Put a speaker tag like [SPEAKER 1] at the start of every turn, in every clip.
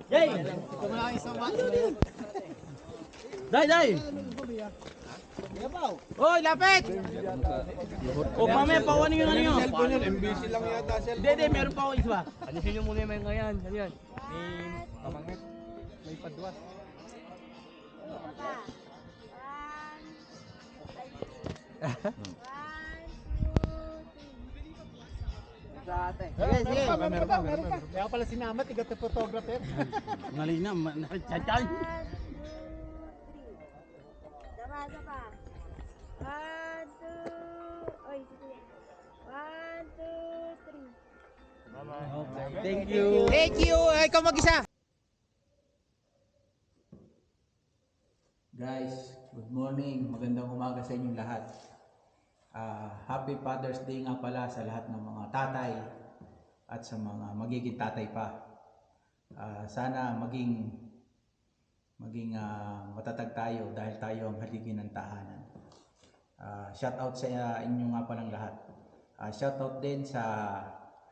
[SPEAKER 1] Jay!
[SPEAKER 2] Ito mo lang isang box.
[SPEAKER 1] Day! Hoy, lapit! O mamaya, pawanin yung ano yun.
[SPEAKER 3] MBC lang yata siya.
[SPEAKER 1] Hindi, meron pa ako isa.
[SPEAKER 4] Alisin nyo muna yung mga yan. Ano yan? May
[SPEAKER 3] Pamangit. May padwas.
[SPEAKER 2] Sige, sige. Meron pa. Kaya pala sinama, tigat na photographer.
[SPEAKER 1] Ngaling na, nakachachay.
[SPEAKER 5] Dapa. 1, 2, oy, sige. 1, 2, 3.
[SPEAKER 1] Okay, thank you.
[SPEAKER 2] Thank you. Ikaw mag-isa.
[SPEAKER 6] Guys, good morning. Magandang umaga sa inyong lahat. Happy Father's Day nga pala sa lahat ng mga tatay at sa mga magiging tatay pa. Sana maging matatag tayo dahil tayo ang haligi ng tahanan. Shout out sa inyo nga palang lahat. Shout out din sa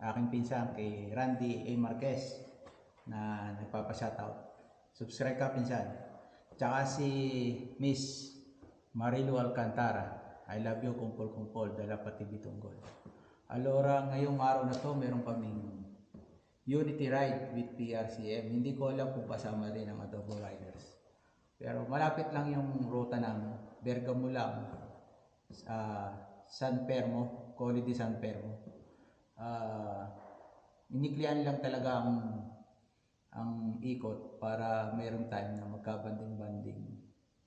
[SPEAKER 6] aking pinsan kay Randy A. Marquez na nagpapa-shout out. Subscribe ka pinsan. Tsaka si Miss Marilu Alcantara. I love you, kumpol, dala pati bitunggol. Alora, ngayong araw na to, meron kaming Unity Ride with PRCM. Hindi ko alam kung kasama rin ang Adobo Riders. Pero malapit lang yung ruta ng Bergamo lang, San Fermo, Colle di San Fermo. Iniklian lang talaga ang ikot para mayroong time na magkabanding-banding.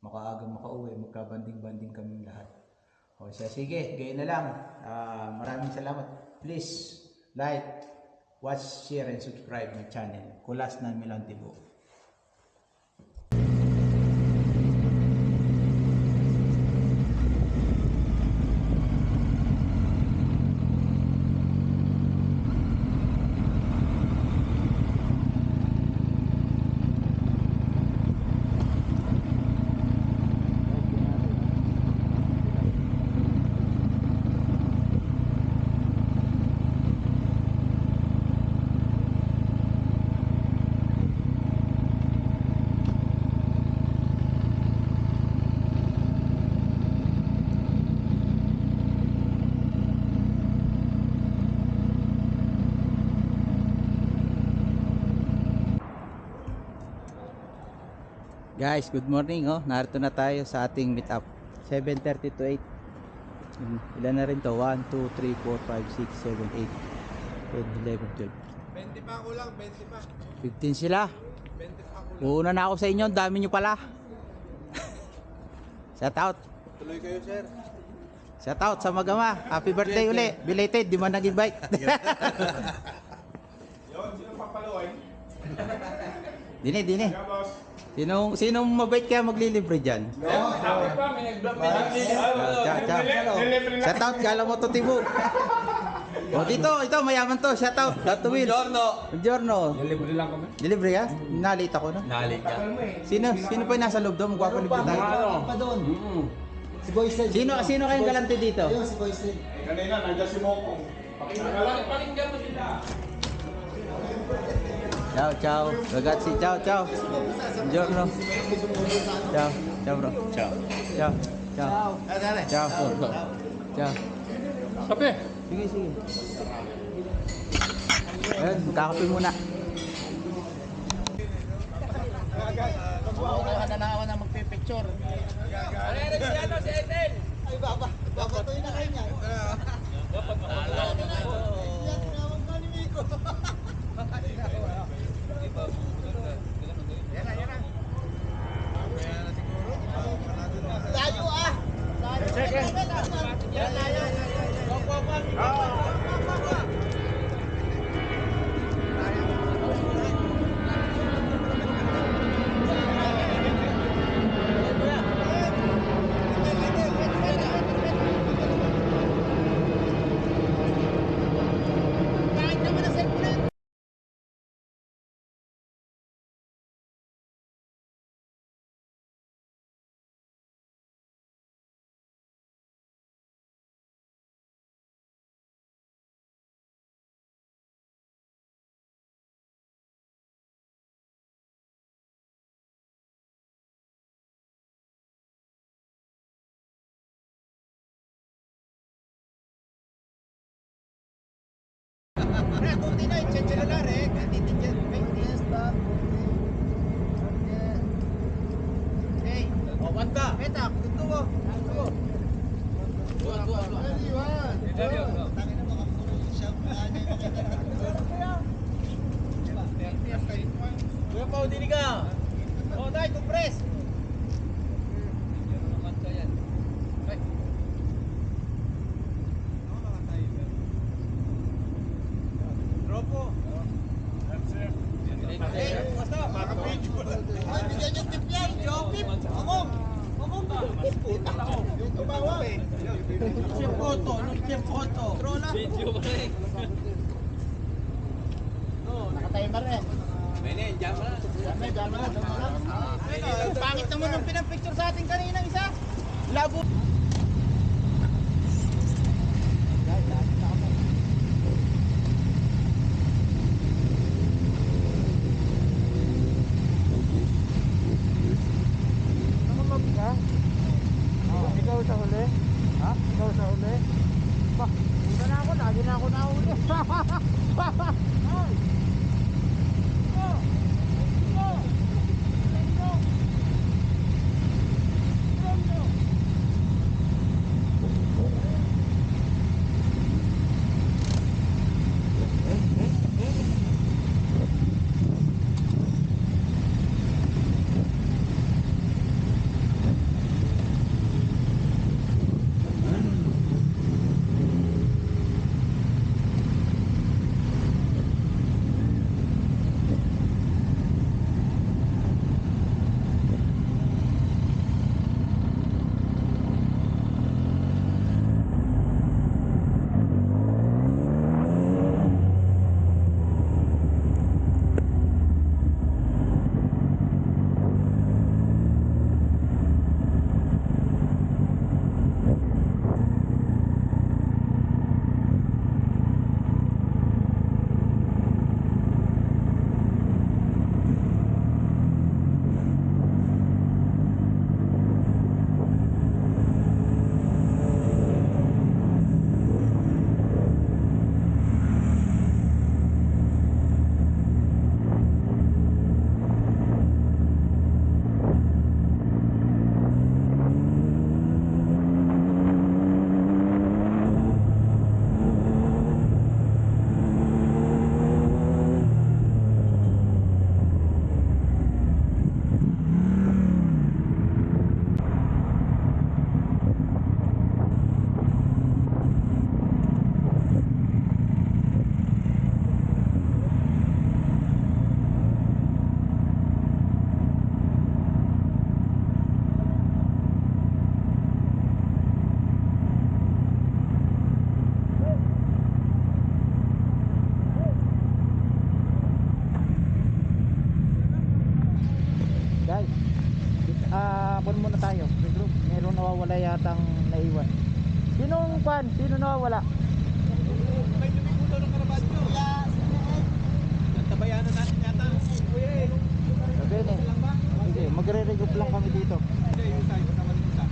[SPEAKER 6] Makaagang makauwi, magkabanding-banding kaming lahat. O siya, sige, gayon na lang. Maraming salamat. Please like, watch, share, and subscribe my channel. Kulas ng Milantibo. Guys, good morning. Narito na tayo sa ating meet up. 7:30 to 8. Ilan na rin to? 1, 2, 3, 4, 5, 6, 7, 8, 10, 11, 12.
[SPEAKER 3] 20 pa ako lang, 20 pa.
[SPEAKER 6] 15 sila.
[SPEAKER 3] 20 pa ako lang.
[SPEAKER 6] Uuna na ako sa inyo. Dami nyo pala. Shout out.
[SPEAKER 3] Tuloy kayo, sir.
[SPEAKER 6] Shout out sa Magama. Happy birthday uli. Belated. Di man nag-invite.
[SPEAKER 3] Yon, sino papaluin?
[SPEAKER 6] Dini.
[SPEAKER 3] Yeah, boss.
[SPEAKER 6] Sinong mabait kaya maglilibre dyan?
[SPEAKER 3] Dapat pa, may nag-vlog.
[SPEAKER 6] Shout out. Kala mo to Tibo. O ito mayaman to. Shout out. To Will. Buongiorno.
[SPEAKER 3] Libre lang kami.
[SPEAKER 6] Delivery ha? Nalate ako na.
[SPEAKER 4] nalik ka.
[SPEAKER 6] Sino pa yung nasa loob doon? Magpapalibre tayo.
[SPEAKER 2] Pa doon. Si Boysen.
[SPEAKER 6] Sino kayong galante dito?
[SPEAKER 2] Ayun, si Boysen.
[SPEAKER 3] Kanina, nandiyan si Mokong. Pakinggan mo sila.
[SPEAKER 6] Ciao. Ragazzi, ciao. Buongiorno. Ciao bro. Ciao. Ciao.
[SPEAKER 4] Kape!
[SPEAKER 6] Sige. Ayun, kakape muna.
[SPEAKER 2] Nanawa na magpipicture. Ay, baba. Babatoy na kayo niyan. Layo ah! tutti na, c'è il cellulare, quindi ti c'è fiesta. Ehi, aguanta. Aspetta, tutto. Dua. Kuya Pao, dinig ka. Oh, dai, compress. Tropo. Basta, baka video ko lang. Ay, bigyan yung tip yan, Joe. Among ka. Puta ko. Yung tumawa eh. Chef photo. Trola.
[SPEAKER 4] Video ba rin?
[SPEAKER 2] Nakatimer eh.
[SPEAKER 4] Mene, jam na.
[SPEAKER 2] Dami na. Pangit naman ang pinapicture sa atin kanina isa. Labo. Ikaw sa huli? Ha? Ikaw sa huli? Ba, una na ako, lagi na ako nahuli. Hapon muna tayo. Regroup. Meron nawawala yatang naiwan. Sino nawawala?
[SPEAKER 3] May lumiko daw ng Caravaggio. Nagtabayanan natin yata. Kuya eh.
[SPEAKER 2] Sabi ni. Sige, magre-regroup lang kami dito.
[SPEAKER 3] Hindi, yung tayo. Kasama din isa.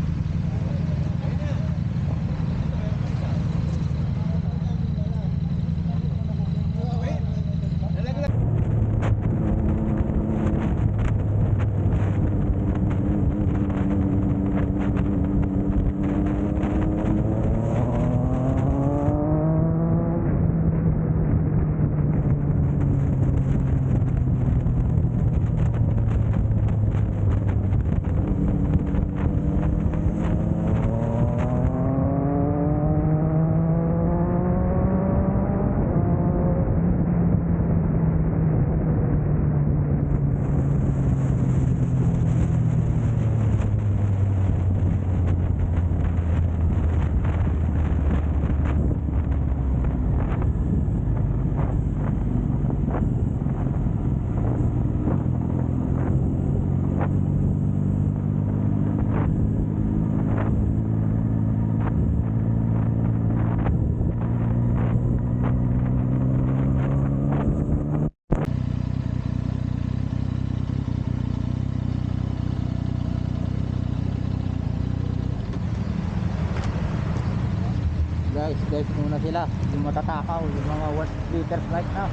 [SPEAKER 6] guys muna sila. Yung matatakaw, yung mga 1 liter flight na.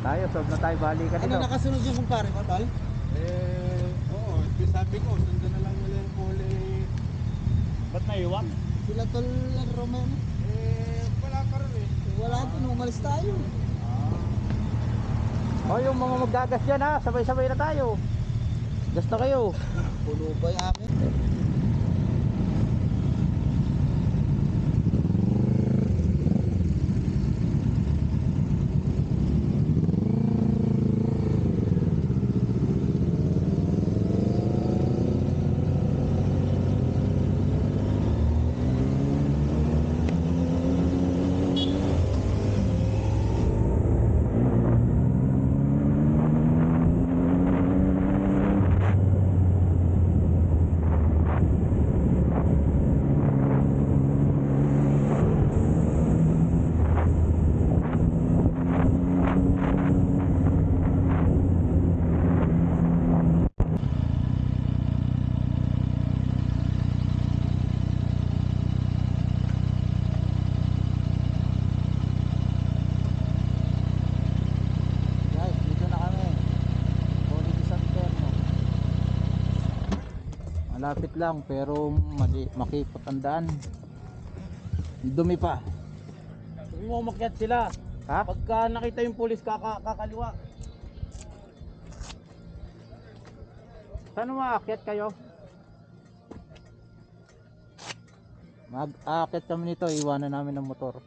[SPEAKER 6] Tayo, sob na tayo, balikan
[SPEAKER 2] Ano
[SPEAKER 6] dito.
[SPEAKER 2] nakasunod yung kumpare mo, tol?
[SPEAKER 3] Oo, sabi ko, sundan na lang nila yung huli.
[SPEAKER 1] Ba't naiwan?
[SPEAKER 2] Sila tol Romero.
[SPEAKER 3] Wala pa rin eh.
[SPEAKER 2] Wala din, umalis tayo.
[SPEAKER 6] Oh, yung mga maggagas dyan ha, sabay-sabay na tayo. Gas na kayo.
[SPEAKER 2] Puno ba yung akin?
[SPEAKER 6] Guys, dito na kami. Holy de San Telmo. Malapit lang pero makipot ang daan. Dumi pa.
[SPEAKER 1] Sabi mo umakyat sila.
[SPEAKER 6] Ha?
[SPEAKER 1] Pagka nakita yung pulis kakaliwa.
[SPEAKER 6] Saan umaakyat kayo? Mag-aakyat kami nito, iwanan namin ang motor.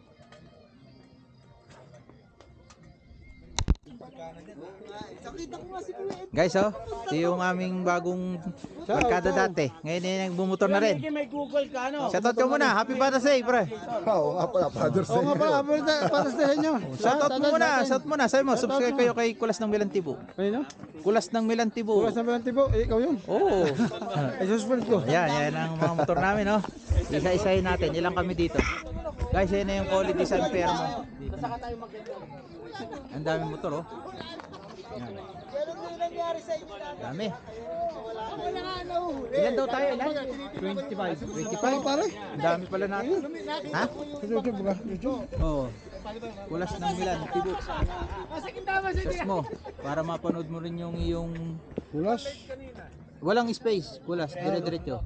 [SPEAKER 2] Nakita ko nga si Kuya Ed.
[SPEAKER 6] Guys, oh, ito yung aming bagong barkada dati. Ngayon ay nagbumotor na rin.
[SPEAKER 1] Sige, may Google ka ano.
[SPEAKER 6] Shoutout ka muna, happy Father's Day, pre.
[SPEAKER 3] Oo nga pala, Father's Day.
[SPEAKER 2] Oo nga pala, para sa inyo.
[SPEAKER 6] Shoutout mo muna, shoutout muna. Sabi mo, subscribe kayo kay Kulas ng Milantibo.
[SPEAKER 2] Ayun no?
[SPEAKER 6] Kulas ng Milantibo.
[SPEAKER 2] Bukas na ba yung tipo? Ikaw yun.
[SPEAKER 6] Oo.
[SPEAKER 2] Ay, suspend ko.
[SPEAKER 6] Ayan, yan ang mga motor namin, no? Isa-isahin natin, ilang kami dito. Guys, yan na yung quality San Fermo. Ang daming motor, oh. Yan.
[SPEAKER 2] Ganun din nangyari sa inyo dati.
[SPEAKER 6] Dami.
[SPEAKER 2] Wala nga nahuhuli.
[SPEAKER 6] Ilan daw tayo? Ilan?
[SPEAKER 2] 25.
[SPEAKER 6] 25 pare. Ang dami pala natin. Ha?
[SPEAKER 2] Sa YouTube ba? YouTube?
[SPEAKER 6] Oo. Kulas ng Milantibo. Search mo para mapanood mo rin yung iyong
[SPEAKER 2] Kulas.
[SPEAKER 6] walang space. Kulas, dire-diretso.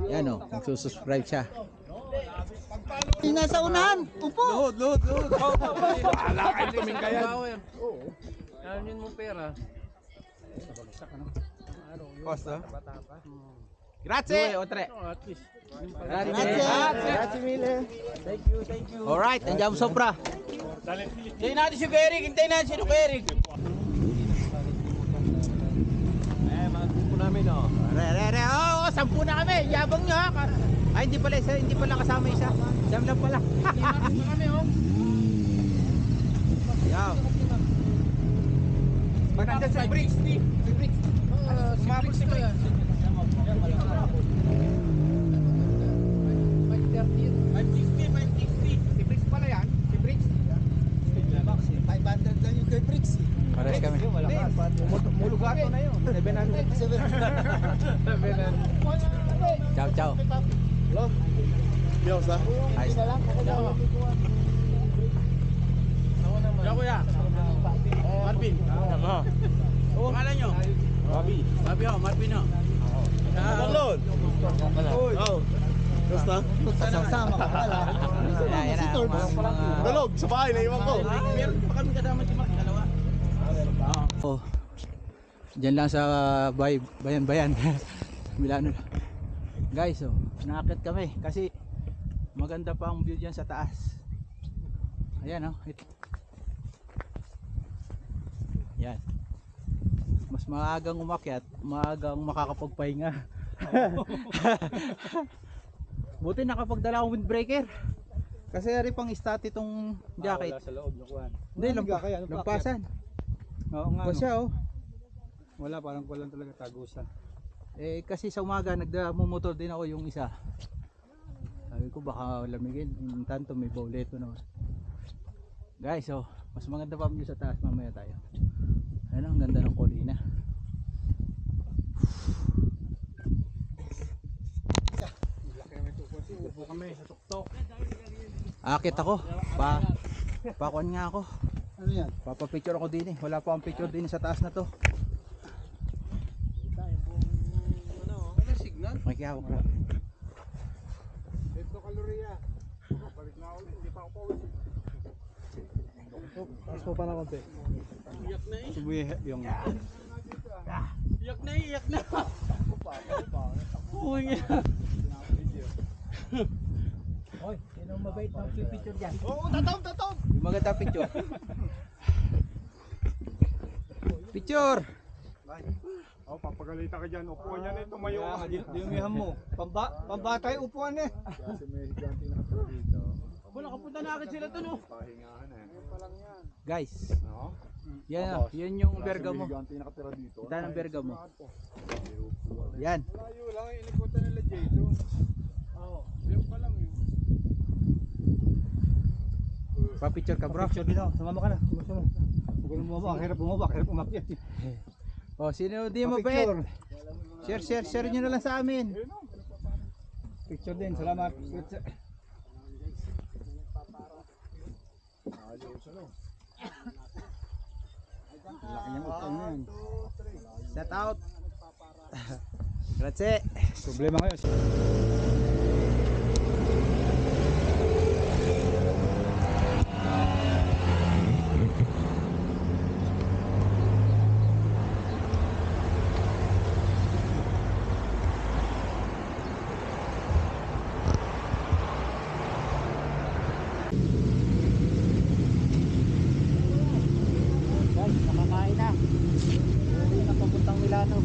[SPEAKER 6] Yan, oh. Magsusubscribe siya.
[SPEAKER 2] Yung nasa unahan. Upo.
[SPEAKER 3] Load. Wala kayo tuming kaya.
[SPEAKER 1] Ano yun mo pera?
[SPEAKER 3] Costa?
[SPEAKER 6] Grazie! Otre.
[SPEAKER 1] At least.
[SPEAKER 6] Grazie mille. Thank you. Alright, nandiyan mo sobra.
[SPEAKER 1] Hintayin natin si Eric. Hintayin natin si Eric. Mga grupo namin oh.
[SPEAKER 6] Re. Oh, 10 na kami. Yabang nyo ha. Ay, hindi pala kasama isa. Siyam lang pala.
[SPEAKER 1] Kami oh.
[SPEAKER 6] Yaw.
[SPEAKER 3] Magandang sa Bricks, ni. Si Bricks.
[SPEAKER 1] Sumabot si Kuya.
[SPEAKER 3] 560. Si Bricks pala yan. Si Bricks.
[SPEAKER 2] 500 lang yung kay Bricks.
[SPEAKER 6] Pares kami.
[SPEAKER 3] Mulugato na yun. 700.
[SPEAKER 6] Ciao.
[SPEAKER 3] Hello? Bios ha?
[SPEAKER 6] Ayos.
[SPEAKER 1] Hello Kuya. Marvin. Pangalan nyo? Bobby oh, Marvin oh.
[SPEAKER 3] Download. Oh. Basta?
[SPEAKER 2] Sama ka pala.
[SPEAKER 6] Yan ang mga...
[SPEAKER 3] Dalog, sa bahay, naiwan ko.
[SPEAKER 1] Meron pa kami kadama si Mark, dalawa.
[SPEAKER 6] Oh. Diyan lang sa bayan. Milano. Guys, oh, naakit kami kasi maganda pa ang view diyan sa taas. Ayan, oh. Yan. Mas maagang umakyat, maagang makakapagpahinga. Buti nakapagdala akong windbreaker. Kasi ari pang stat itong jacket.
[SPEAKER 1] Sa loob ng kuwan.
[SPEAKER 6] Hindi, lampasan.
[SPEAKER 2] Oo nga.
[SPEAKER 6] Pa siya, oh.
[SPEAKER 2] Wala, parang kulang talaga tagusan.
[SPEAKER 6] Eh kasi sa umaga nagmumotor din ako yung isa. Sabi ko baka lamigin, tanto may boleto naman. Guys, oh, mas maganda pa view sa taas, mamaya tayo. Ano, ang ganda ng kolina.
[SPEAKER 2] Upo kami.
[SPEAKER 6] Akit ako. Pakuan nga ako.
[SPEAKER 2] Ano yan?
[SPEAKER 6] Papapicture ako din eh. Wala pa akong picture din sa taas na to.
[SPEAKER 2] Ano signal?
[SPEAKER 6] Makikihawak na.
[SPEAKER 2] Ito kaloriya. Balik na ulit. Hindi pa ako pawis. Taas mo pa na konti.
[SPEAKER 1] Iyak na eh.
[SPEAKER 2] Subuhi yung...
[SPEAKER 1] Iyak na eh. Iyak na. Uy nga.
[SPEAKER 6] Hoy, sino mabait na picture dyan?
[SPEAKER 2] Oo, tataw!
[SPEAKER 6] Yung maganda picture. Picture!
[SPEAKER 3] Oh, papagalitan ka dyan. Upuan yan eh. Tumayo ka.
[SPEAKER 2] Diumihan mo. Pambatay upuan eh.
[SPEAKER 3] Kasi may higanti na katira dito.
[SPEAKER 1] Wala, kapunta na agad sila to no.
[SPEAKER 3] Pahingahan eh.
[SPEAKER 6] Guys,
[SPEAKER 3] No?
[SPEAKER 6] yan o. Yan yung
[SPEAKER 3] Kasi
[SPEAKER 6] Bergamo.
[SPEAKER 3] may higanti na katira dito.
[SPEAKER 6] Kita ng Bergamo. Yan.
[SPEAKER 3] Layo lang. Inikutan nila Jason. Oo. Yung pa lang yun.
[SPEAKER 6] Pa-picture ka bro.
[SPEAKER 2] Picture dito. Sumama ka na. Sumama. Huwag ka na bumaba. Ang hirap bumaba. Hirap umakyat.
[SPEAKER 6] O, sino di mabait?
[SPEAKER 2] Picture.
[SPEAKER 6] Share nyo na lang sa amin.
[SPEAKER 2] Picture din. Salamat. Laki niyang utang na yan.
[SPEAKER 6] Shout out. Grazie.
[SPEAKER 2] Problema ngayon.
[SPEAKER 6] Guys, nakakain na. Uwi na papuntang Milano.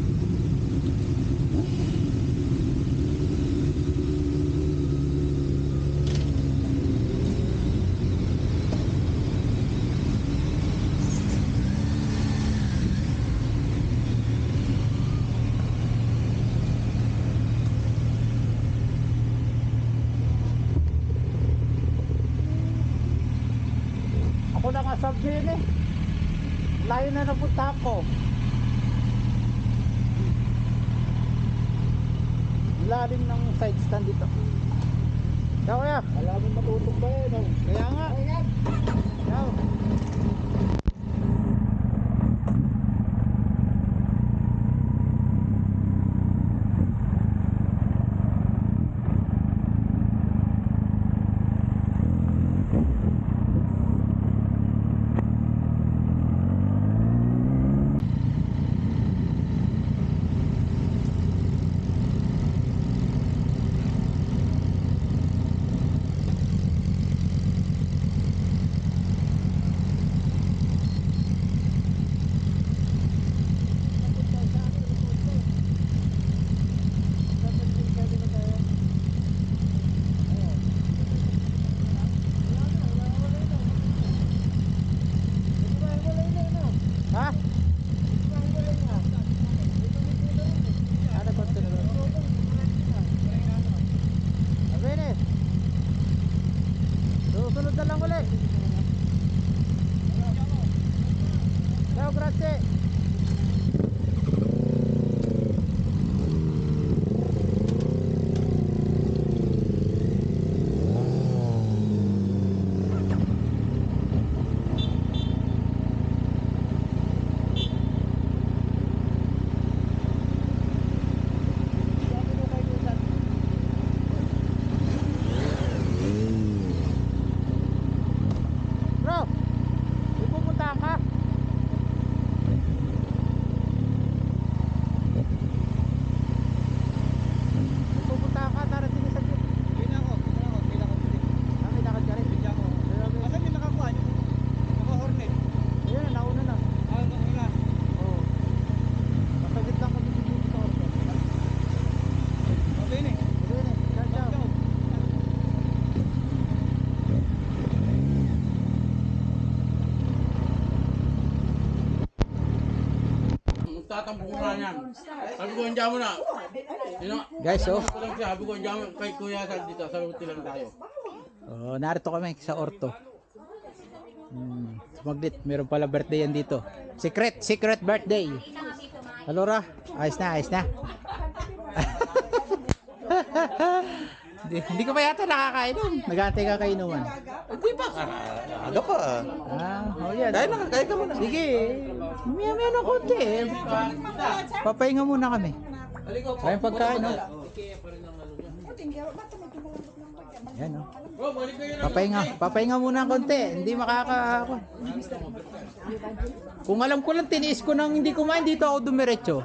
[SPEAKER 6] Ako na nga sabihin eh. Layo na napunta ako. Lalim ng side stand dito. Ciao kuya.
[SPEAKER 2] Alam mo matutong ba yan?
[SPEAKER 6] Kaya nga. Ciao. Ha? Ada konten dulu. Apa ini? Sunod na lang ulit. Ciao, grazie. Bro, ipupunta ka? Ipupunta ka, darating sa jeep.
[SPEAKER 2] Hindi na ako.
[SPEAKER 6] Kami lakad ka rin.
[SPEAKER 2] Hindi ako. Asan yung nakakuha nyo? Naka-hornet.
[SPEAKER 6] Ayun, nauna na.
[SPEAKER 2] Ano nila?
[SPEAKER 6] Oo. Masagit lang kami dito sa orto.
[SPEAKER 2] Okay na eh.
[SPEAKER 6] Ayun eh, ciao ciao.
[SPEAKER 1] Tatampo ko nga yan. Sabi ko, hindi mo na.
[SPEAKER 6] Guys, oh.
[SPEAKER 1] Sabi ko, hindi mo kay Kuya Sal dito. Sabi ko, lang tayo.
[SPEAKER 6] Oh, narito kami sa orto. Maglit, meron pala birthday yan dito. Secret birthday. Alora, ayos na. Hindi ka pa yata nakakainom. Nag-aantay ka kainuman.
[SPEAKER 1] Hindi ba? Aga pa.
[SPEAKER 6] Yan.
[SPEAKER 1] Dahil nakakain ka muna.
[SPEAKER 6] Sige. Maya-maya na konti. Papahinga muna kami. Kayong pagkain, no? Yan, no? Papahinga muna konti. Hindi makaka... Kung alam ko lang, tiniis ko nang hindi kumain, dito ako dumiretso.